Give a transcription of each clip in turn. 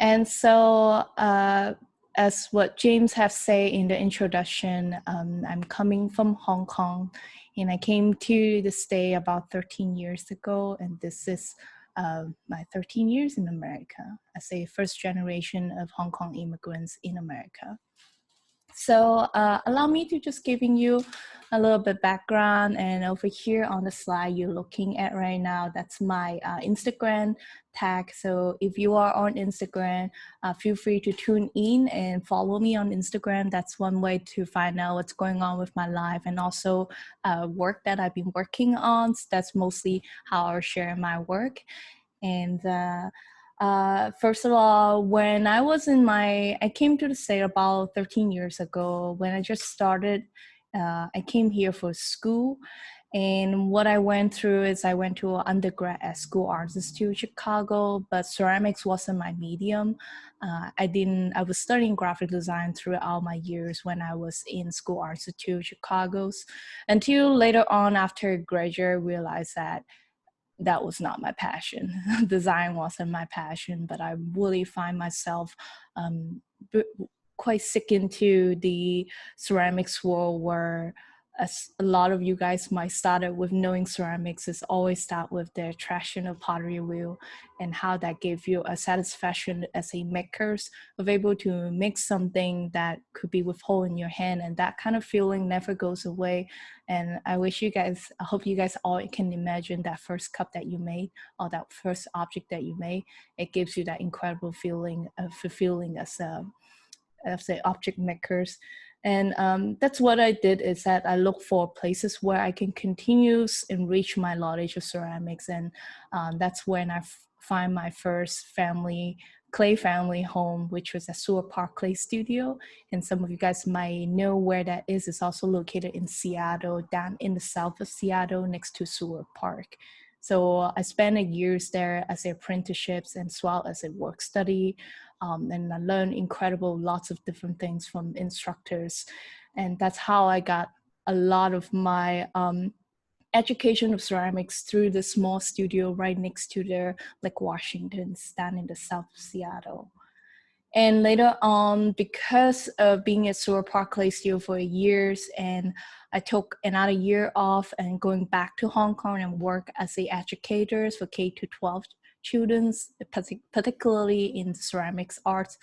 And so, as what James have said in the introduction, I'm coming from Hong Kong, and I came to the state about 13 years ago, and this is my 13 years in America as a first generation of Hong Kong immigrants in America. So allow me to just giving you a little bit background, and over here on the slide you're looking at right now, that's my Instagram tag. So if you are on Instagram, feel free to tune in and follow me on Instagram. That's one way to find out what's going on with my life, and also work that I've been working on. So that's mostly how I share my work. And first of all, when I came to the state about 13 years ago. When I just started, I came here for school. And what I went through is I went to undergrad at School Arts Institute Chicago, but ceramics wasn't my medium. I was studying graphic design throughout my years when I was in School Arts Institute Chicago's, until later on after I graduated, I realized that was not my passion. Design wasn't my passion, but I really find myself quite sick into the ceramics world, where as a lot of you guys might started with knowing ceramics is always start with the attraction of pottery wheel, and how that gave you a satisfaction as a makers of able to make something that could be with hole in your hand, and that kind of feeling never goes away. And I hope you guys all can imagine that first cup that you made, or that first object that you made. It gives you that incredible feeling of fulfilling as the object makers. And that's what I did, is that I look for places where I can continue enrich my knowledge of ceramics. And that's when I find my first clay family home, which was at Seward Park Clay Studio. And some of you guys might know where that is. It's also located in Seattle, down in the south of Seattle, next to Seward Park. So I spent years there as apprenticeships and as well as a work study. And I learned lots of different things from instructors. And that's how I got a lot of my education of ceramics through the small studio right next to the Lake Washington, down in the south of Seattle. And later on, because of being at Seward Park Clay Studio for years, and I took another year off and going back to Hong Kong and work as an educator for K-12 children, particularly in ceramics arts.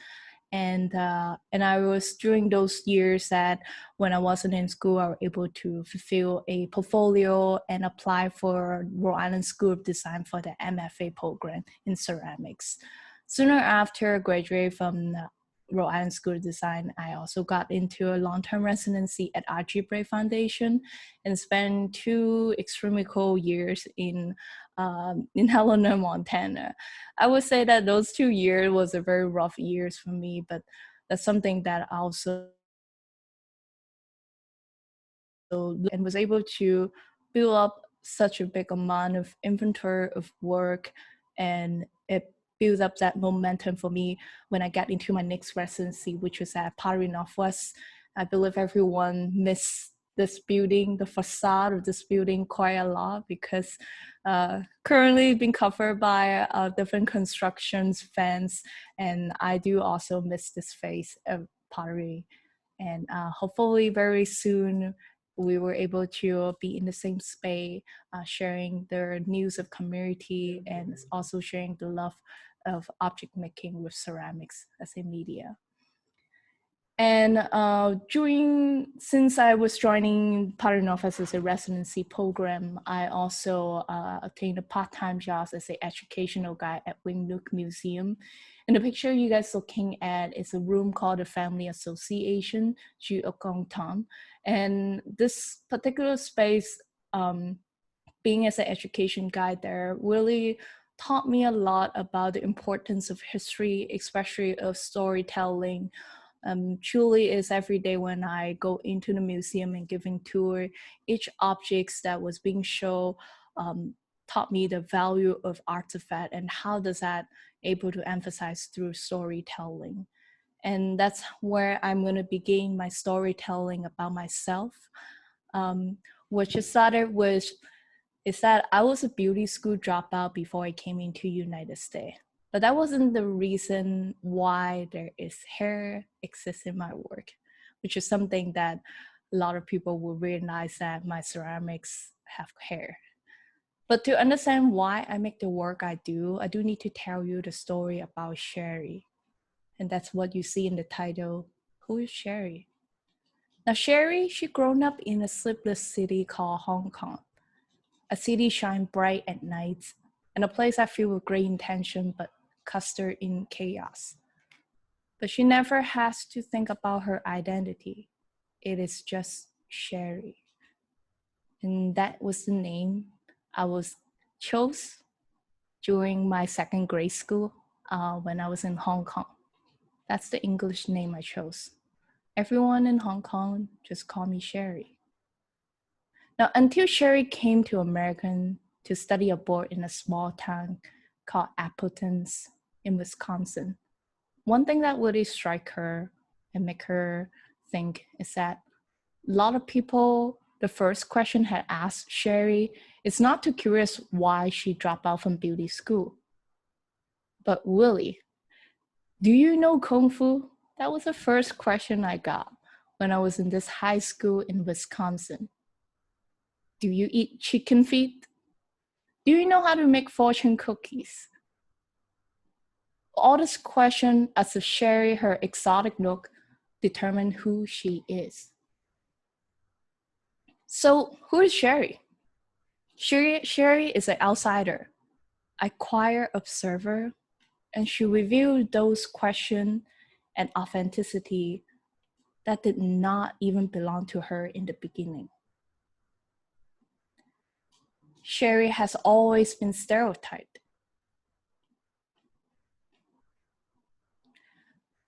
And I was during those years that when I wasn't in school, I was able to fulfill a portfolio and apply for Rhode Island School of Design for the MFA program in ceramics. Sooner after I graduated from the Rhode Island School of Design, I also got into a long-term residency at Algebra Foundation and spent 2 extremely cool years in Helena, Montana. I would say that those 2 years was a very rough years for me, but that's something that I also and was able to build up such a big amount of inventory of work, and it built up that momentum for me when I got into my next residency, which was at Pottery Northwest. I believe everyone missed this building, the facade of this building, quite a lot, because currently being covered by different constructions fans, and I do also miss this phase of pottery. And hopefully very soon we were able to be in the same space, sharing the news of community and also sharing the love of object making with ceramics as a media. And since I was joining Pottery Northwest as a residency program, I also obtained a part-time job as an educational guide at Wing Nook Museum. And the picture you guys looking at is a room called the Family Association, Ju Okong Tom. And this particular space, being as an education guide there, really taught me a lot about the importance of history, especially of storytelling. Truly is every day when I go into the museum and giving tour, each objects that was being shown taught me the value of artifact and how does that able to emphasize through storytelling. And that's where I'm going to begin my storytelling about myself, which started with is that I was a beauty school dropout before I came into United States. But that wasn't the reason why there is hair exists in my work, which is something that a lot of people will realize that my ceramics have hair. But to understand why I make the work I do need to tell you the story about Sherry. And that's what you see in the title. Who is Sherry? Now, Sherry, she grown up in a sleepless city called Hong Kong, a city shine bright at night, and a place I feel with great intention but clustered in chaos. But she never has to think about her identity. It is just Sherry. And that was the name I was chose during my second grade school when I was in Hong Kong. That's the English name I chose. Everyone in Hong Kong just call me Sherry. Now, until Sherry came to America to study abroad in a small town called Appleton's in Wisconsin, one thing that really struck her and make her think is that a lot of people, the first question had asked Sherry is not too curious why she dropped out from beauty school, but really, do you know Kung Fu? That was the first question I got when I was in this high school in Wisconsin. Do you eat chicken feet? Do you know how to make fortune cookies? All this question as if Sherry, her exotic look, determine who she is. So who is Sherry? Sherry is an outsider, a quiet observer, and she revealed those questions and authenticity that did not even belong to her in the beginning. Sherry has always been stereotyped.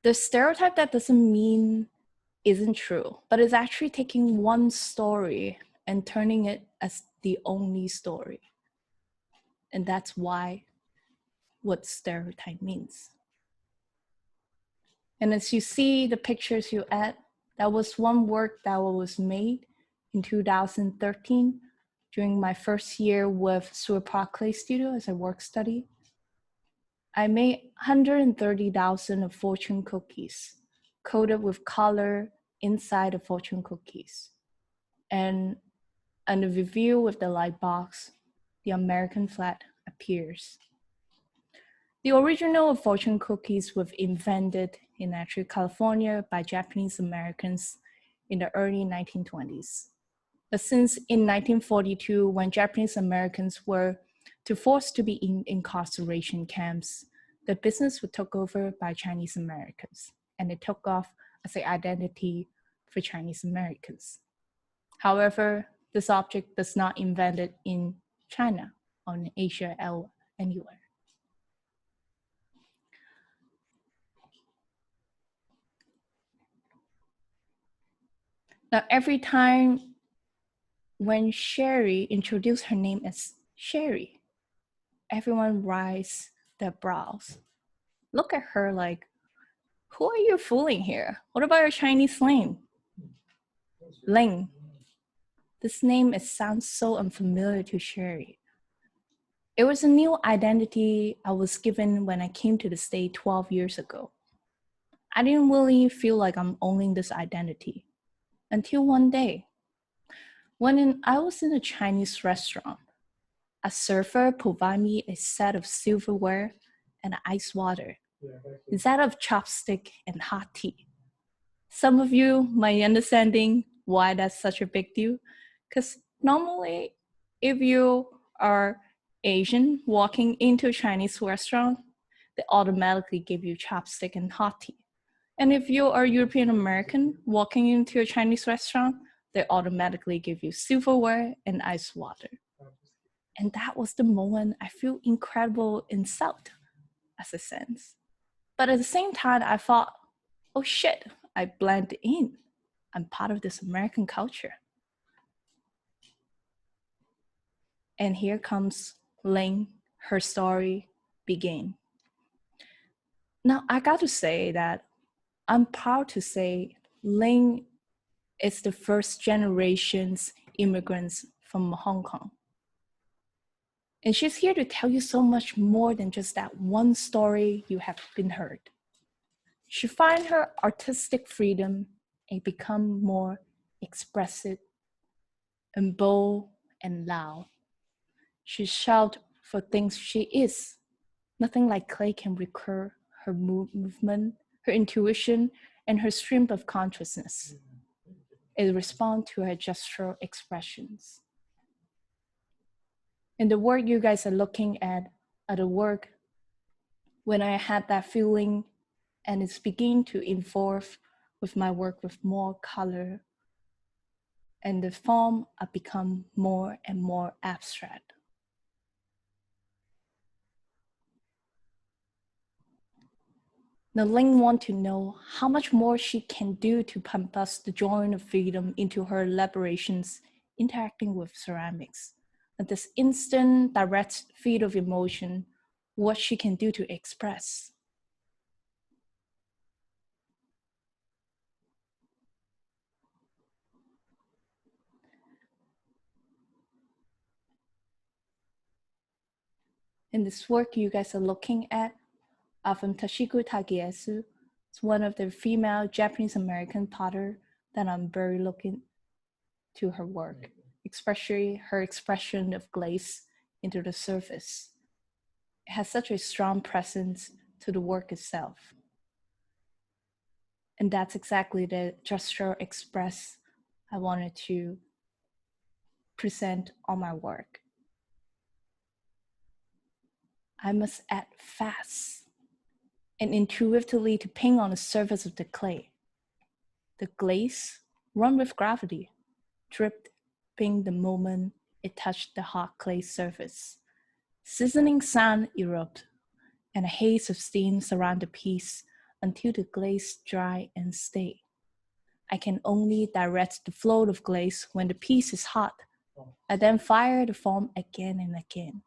The stereotype that doesn't mean isn't true, but it's actually taking one story and turning it as the only story. And that's why what stereotype means. And as you see the pictures you add, that was one work that was made in 2013 during my first year with Sewer Park Clay Studio as a work study. I made 130,000 of fortune cookies coated with color inside the fortune cookies. And on the review with the light box, the American flag appears. The original fortune cookies were invented in actually California by Japanese Americans in the early 1920s. But since in 1942, when Japanese Americans were forced to be in incarceration camps, the business was took over by Chinese Americans, and it took off as an identity for Chinese Americans. However, this object was not invented in China or in Asia or anywhere. Now, every time when Sherry introduced her name as Sherry, everyone raised their brows. Look at her like, who are you fooling here? What about your Chinese name? Ling. This name, it sounds so unfamiliar to Sherry. It was a new identity I was given when I came to the state 12 years ago. I didn't really feel like I'm owning this identity until one day. I was in a Chinese restaurant, a server provided me a set of silverware and ice water instead of chopstick and hot tea. Some of you might understanding why that's such a big deal, because normally if you are Asian walking into a Chinese restaurant, they automatically give you chopstick and hot tea. And if you are European American walking into a Chinese restaurant, they automatically give you silverware and ice water. And that was the moment I feel incredible insult as a sense. But at the same time, I thought, oh shit, I blend in. I'm part of this American culture. And here comes Ling, her story began. Now, I got to say that I'm proud to say Ling is the first generation's immigrants from Hong Kong. And she's here to tell you so much more than just that one story you have been heard. She finds her artistic freedom and become more expressive and bold and loud. She shouts for things she is. Nothing like clay can recur her movement, her intuition, and her stream of consciousness. It responds to her gestural expressions. And the work you guys are looking at are the work when I had that feeling, and it's beginning to evolve with my work with more color, and the form have become more and more abstract. Now Ling wants to know how much more she can do to pump us the joy of freedom into her elaborations interacting with ceramics. At this instant, direct feed of emotion, what she can do to express. In this work you guys are looking at are from Tashiko Takiesu. It's one of the female Japanese-American potter that I'm very looking to her work, especially her expression of glaze into the surface. It has such a strong presence to the work itself. And that's exactly the gesture express I wanted to present on my work. I must act fast and intuitively to ping on the surface of the clay. The glaze run with gravity, dripping the moment it touched the hot clay surface. Sizzling sound erupt, and a haze of steam surround the piece until the glaze dry and stay. I can only direct the flow of glaze when the piece is hot. I then fire the foam again and again.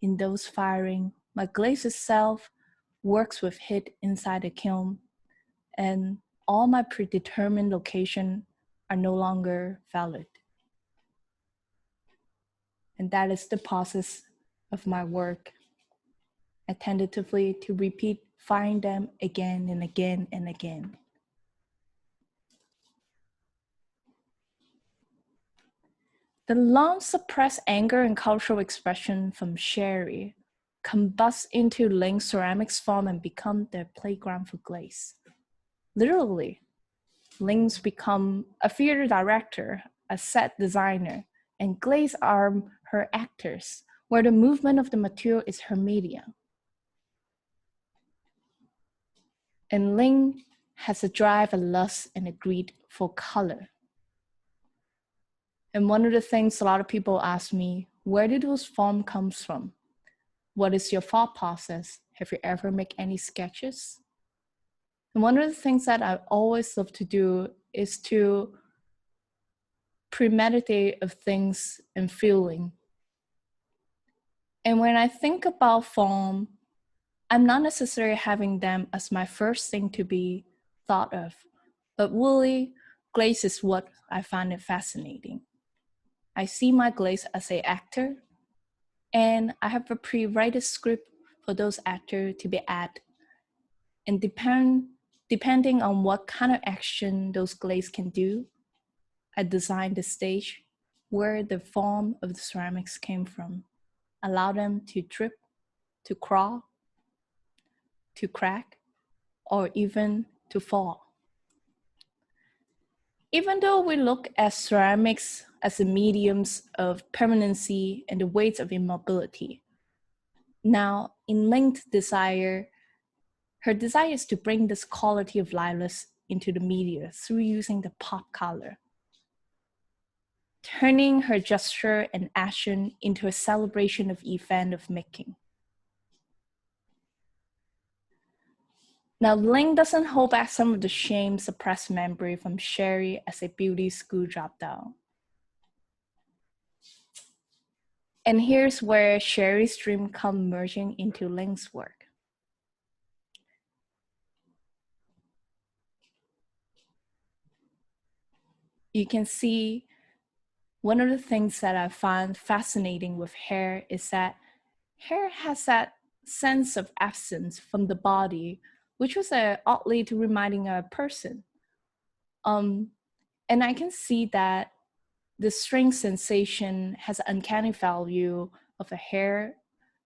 In those firing, my glaze itself works with heat inside the kiln, and all my predetermined locations are no longer valid. And that is the process of my work. I tentatively to repeat firing them again and again and again. The long suppressed anger and cultural expression from Sherry combust into Ling ceramics form and become their playground for glaze. Literally, Ling's become a theater director, a set designer, and glaze are her actors, where the movement of the material is her medium. And Ling has a drive, a lust, and a greed for color. And one of the things a lot of people ask me, where do those forms come from? What is your thought process? Have you ever made any sketches? And one of the things that I always love to do is to premeditate of things and feeling. And when I think about form, I'm not necessarily having them as my first thing to be thought of, but really, glaze is what I find it fascinating. I see my glaze as an actor, and I have a pre-written script for those actors to be added. And depending on what kind of action those glaze can do, I designed the stage where the form of the ceramics came from, allow them to drip, to crawl, to crack, or even to fall. Even though we look at ceramics as the mediums of permanency and the weights of immobility, now in linked desire, her desire is to bring this quality of lifeless into the media through using the pop color, turning her gesture and action into a celebration of event of making. Now, Ling doesn't hold back some of the shame suppressed memory from Sherry as a beauty school dropout. And here's where Sherry's dream come merging into Ling's work. You can see one of the things that I find fascinating with hair is that Hair has that sense of absence from the body, which was oddly to reminding a person. Um, and I can see that the strange sensation has an uncanny value of a hair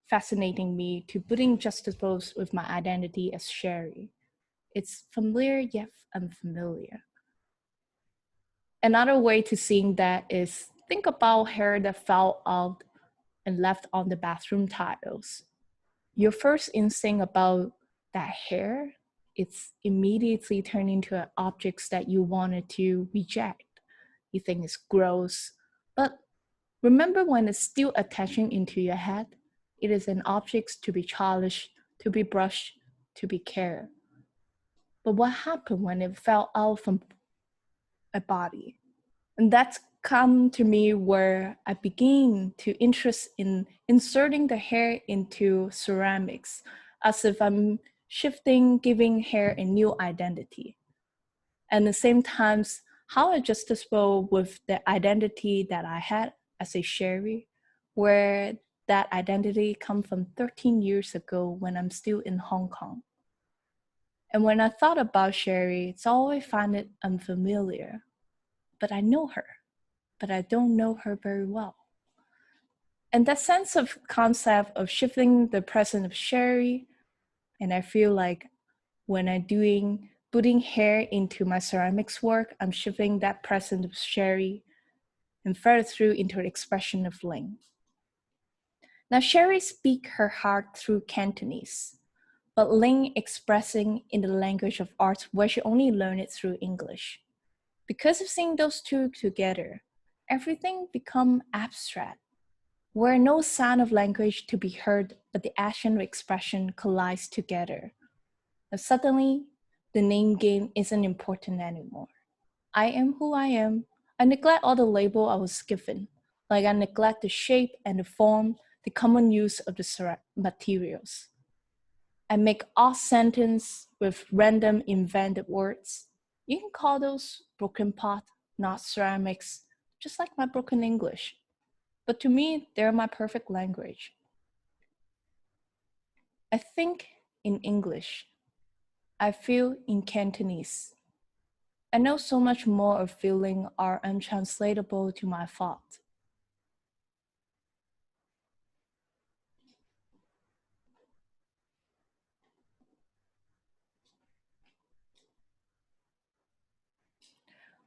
fascinating me to putting juxtaposed with my identity as Sherry. It's familiar yet unfamiliar. Another way to seeing that is think about hair that fell out and left on the bathroom tiles. Your first instinct about that hair, it's immediately turned into objects that you wanted to reject. You think it's gross. But remember when it's still attaching into your head? It is an object to be polished, to be brushed, to be cared. But what happened when it fell out from a body? And that's come to me where I begin to interest in inserting the hair into ceramics, as if I'm shifting, giving hair a new identity. And at the same time, how adjustable with the identity that I had as a Sherry, where that identity come from 13 years ago when I'm still in Hong Kong. And when I thought about Sherry, it's always found it unfamiliar. But I know her, but I don't know her very well. And that sense of concept of shifting the presence of Sherry, and I feel like when I'm putting hair into my ceramics work, I'm shifting that presence of Sherry and further through into the expression of Ling. Now Sherry speak her heart through Cantonese, but Ling expressing in the language of arts where she only learned it through English. Because of seeing those two together, everything become abstract, where no sound of language to be heard, but the action of expression collides together. But suddenly, the name game isn't important anymore. I am who I am. I neglect all the label I was given, like I neglect the shape and the form, the common use of the materials. I make odd sentence with random invented words. You can call those broken pot, not ceramics, just like my broken English. But to me, they're my perfect language. I think in English. I feel in Cantonese. I know so much more of feeling are untranslatable to my thought.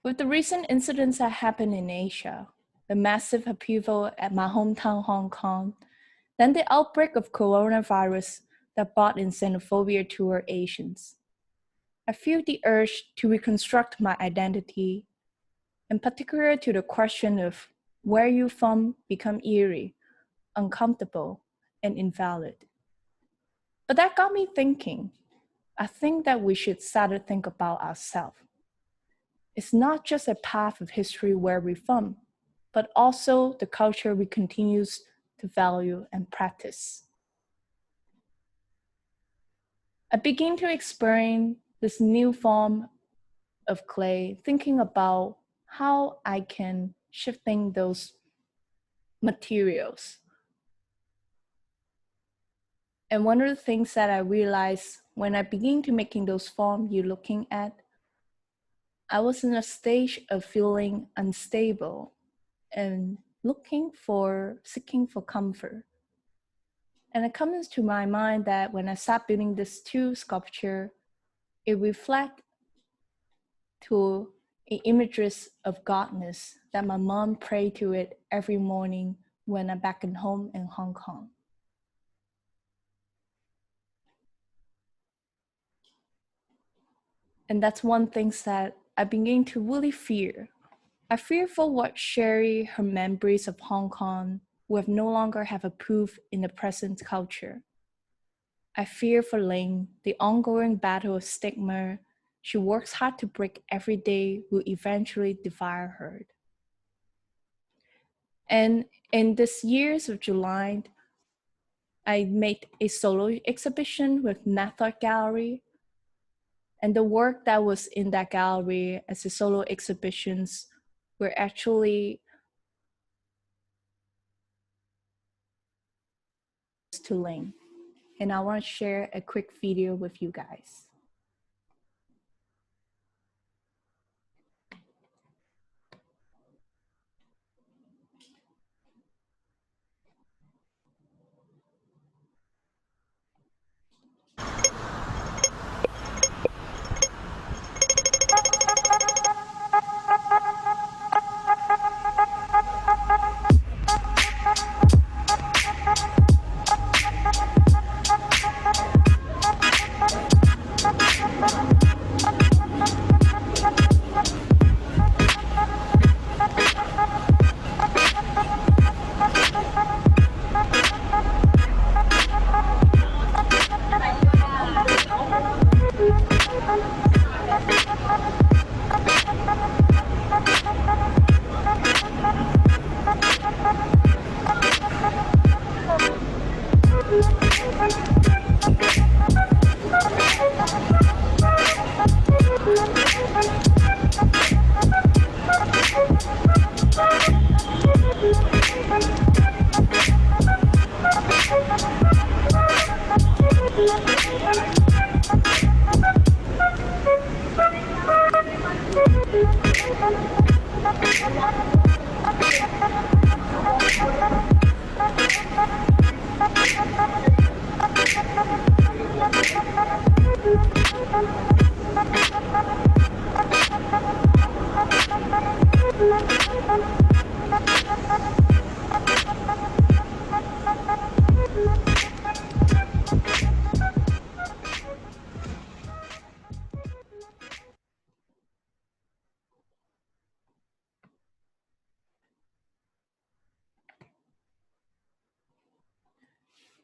With the recent incidents that happened in Asia, the massive upheaval at my hometown Hong Kong, then the outbreak of coronavirus that brought in xenophobia toward Asians, I feel the urge to reconstruct my identity, in particular to the question of where you from become eerie, uncomfortable, and invalid. But that got me thinking. I think that we should start to think about ourselves. It's not just a path of history where we're from, but also the culture we continue to value and practice. I begin to experience this new form of clay, thinking about how I can shifting those materials. And one of the things that I realized when I begin to making those forms you're looking at, I was in a stage of feeling unstable and seeking for comfort. And it comes to my mind that when I start building this two sculpture, it reflects to images of godness that my mom prayed to it every morning when I'm back in home in Hong Kong. And that's one thing that I begin to really fear. I fear for what Sherry, her memories of Hong Kong, will no longer have a proof in the present culture. I fear for Ling, the ongoing battle of stigma she works hard to break every day will eventually devour her. And in this years of July, I made a solo exhibition with Method Gallery. And the work that was in that gallery as a solo exhibitions were actually to Ling, and I want to share a quick video with you guys.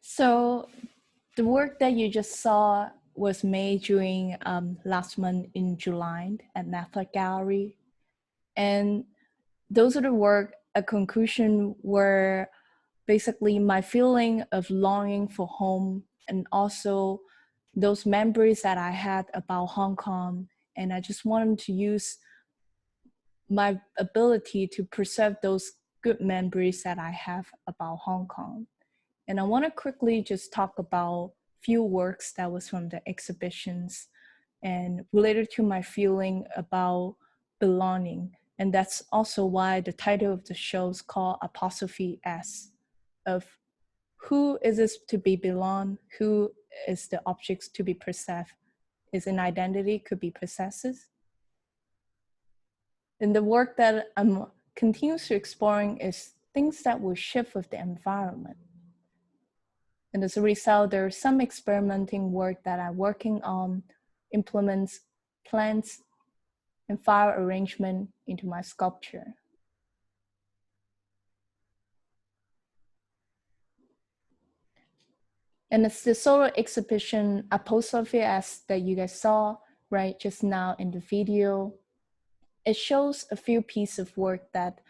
So the work that you just saw was made during last month in July at Netflix Gallery. And those are the work, a conclusion were basically my feeling of longing for home and also those memories that I had about Hong Kong. And I just wanted to use my ability to preserve those good memories that I have about Hong Kong. And I want to quickly just talk about few works that was from the exhibitions and related to my feeling about belonging. And that's also why the title of the show is called Apostrophe S, of who is it to be belong, who is the objects to be preserved, is an identity could be possesses. And the work that I'm continuously exploring is things that will shift with the environment. And as a result, there's some experimenting work that I'm working on, implements plants and fire arrangement into my sculpture. And it's the solo exhibition Apostrophe S that you guys saw right just now in the video. It shows a few pieces of work that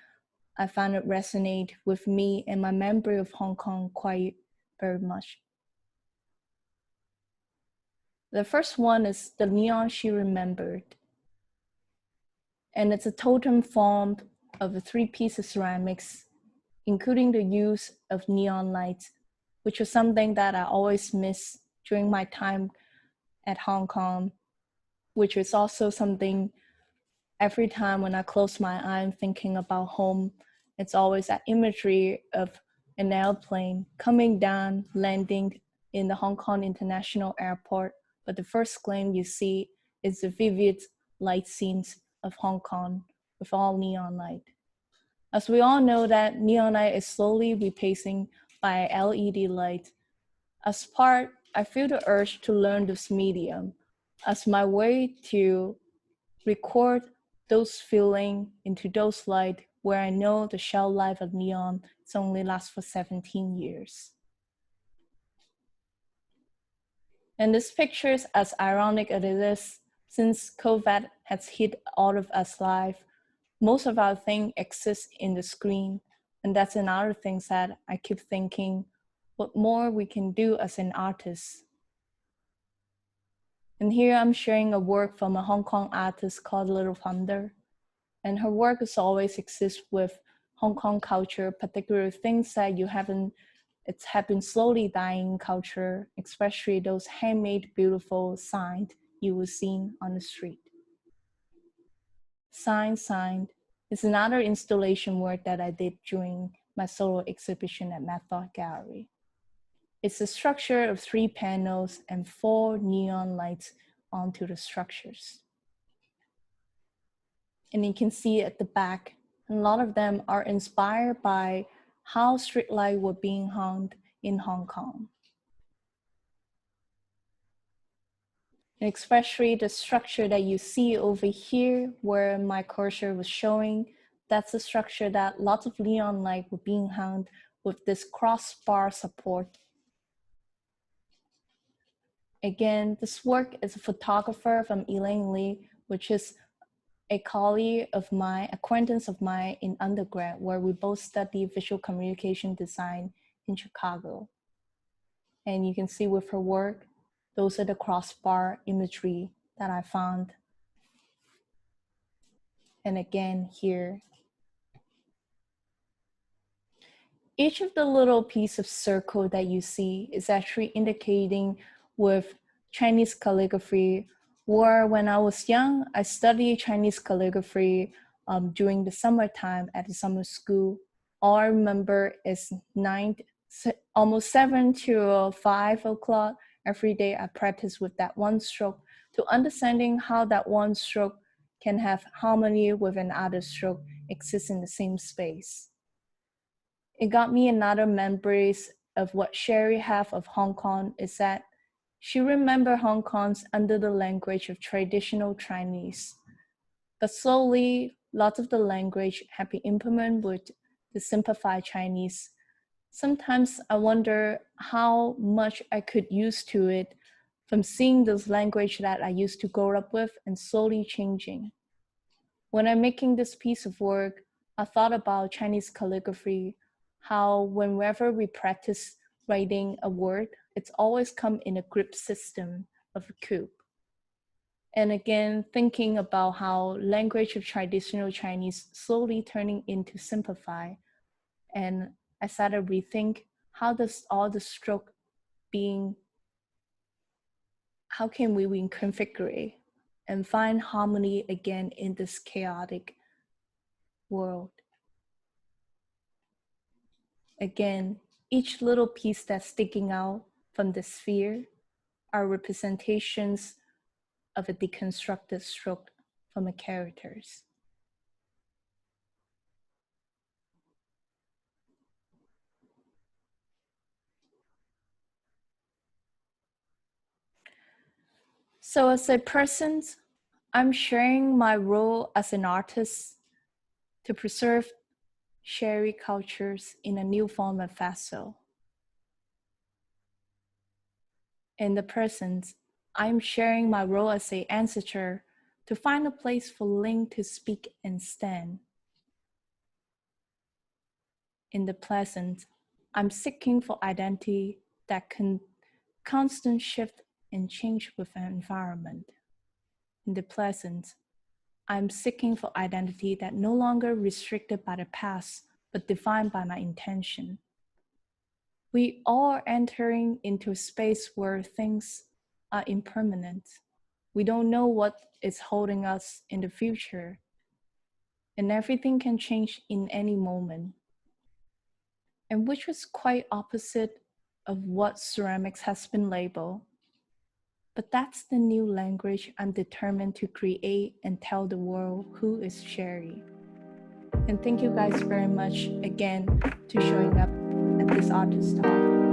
I found it resonate with me and my memory of Hong Kong quite very much. The first one is the neon she remembered. And it's a totem formed of the 3 pieces of ceramics, including the use of neon lights, which was something that I always miss during my time at Hong Kong, which is also something every time when I close my eye, I'm thinking about home. It's always that imagery of an airplane coming down, landing in the Hong Kong International Airport. But the first glimpse you see is the vivid light scenes of Hong Kong with all neon light. As we all know that neon light is slowly replacing by LED light. As part, I feel the urge to learn this medium as my way to record those feelings into those light where I know the shelf life of neon is only lasts for 17 years. And this picture is as ironic as it is, since COVID has hit all of us life, most of our things exist in the screen. And that's another thing that I keep thinking, what more we can do as an artist. And here I'm sharing a work from a Hong Kong artist called Little Thunder. And her work is always exists with Hong Kong culture, particular things that you haven't It's have been slowly dying in culture, especially those handmade, beautiful signs you will see on the street. Signed is another installation work that I did during my solo exhibition at Method Gallery. It's a structure of 3 panels and 4 neon lights onto the structures. And you can see at the back, a lot of them are inspired by how streetlights were being hung in Hong Kong. And especially the structure that you see over here where my cursor was showing, that's the structure that lots of neon light were being hung with this crossbar support. Again, this work is a photographer from Ling, which is a colleague of mine, acquaintance of mine in undergrad, where we both studied visual communication design in Chicago. And you can see with her work, those are the crossbar imagery that I found. And again, here, each of the little piece of circle that you see is actually indicating with Chinese calligraphy, or when I was young, I studied Chinese calligraphy during the summertime at the summer school. All I remember is almost 7 to 5 o'clock every day. I practice with that one stroke to understanding how that one stroke can have harmony with another stroke exist in the same space. It got me another memories of what Sherry have of Hong Kong is that she remember Hong Kong's under the language of traditional Chinese. But slowly, lots of the language have been implemented with the simplified Chinese. Sometimes I wonder how much I could use to it from seeing this language that I used to grow up with and slowly changing. When I'm making this piece of work, I thought about Chinese calligraphy, how whenever we practice writing a word, it's always come in a group system of a cube. And again, thinking about how language of traditional Chinese slowly turning into simplify. And I started to rethink how does all the stroke being, how can we reconfigure and find harmony again in this chaotic world. Again, each little piece that's sticking out from the sphere are representations of a deconstructed stroke from the characters. So as a person, I'm sharing my role as an artist to preserve Sherry cultures in a new form of vessel. In the present, I'm sharing my role as an ancestor to find a place for Ling to speak and stand. In the present, I'm seeking for identity that can constant shift and change with an environment. In the present, I'm seeking for identity that no longer restricted by the past, but defined by my intention. We all are entering into a space where things are impermanent. We don't know what is holding us in the future, and everything can change in any moment. And which was quite opposite of what ceramics has been labeled. But that's the new language I'm determined to create and tell the world who is Sherry. And thank you guys very much again to showing up at this artist talk.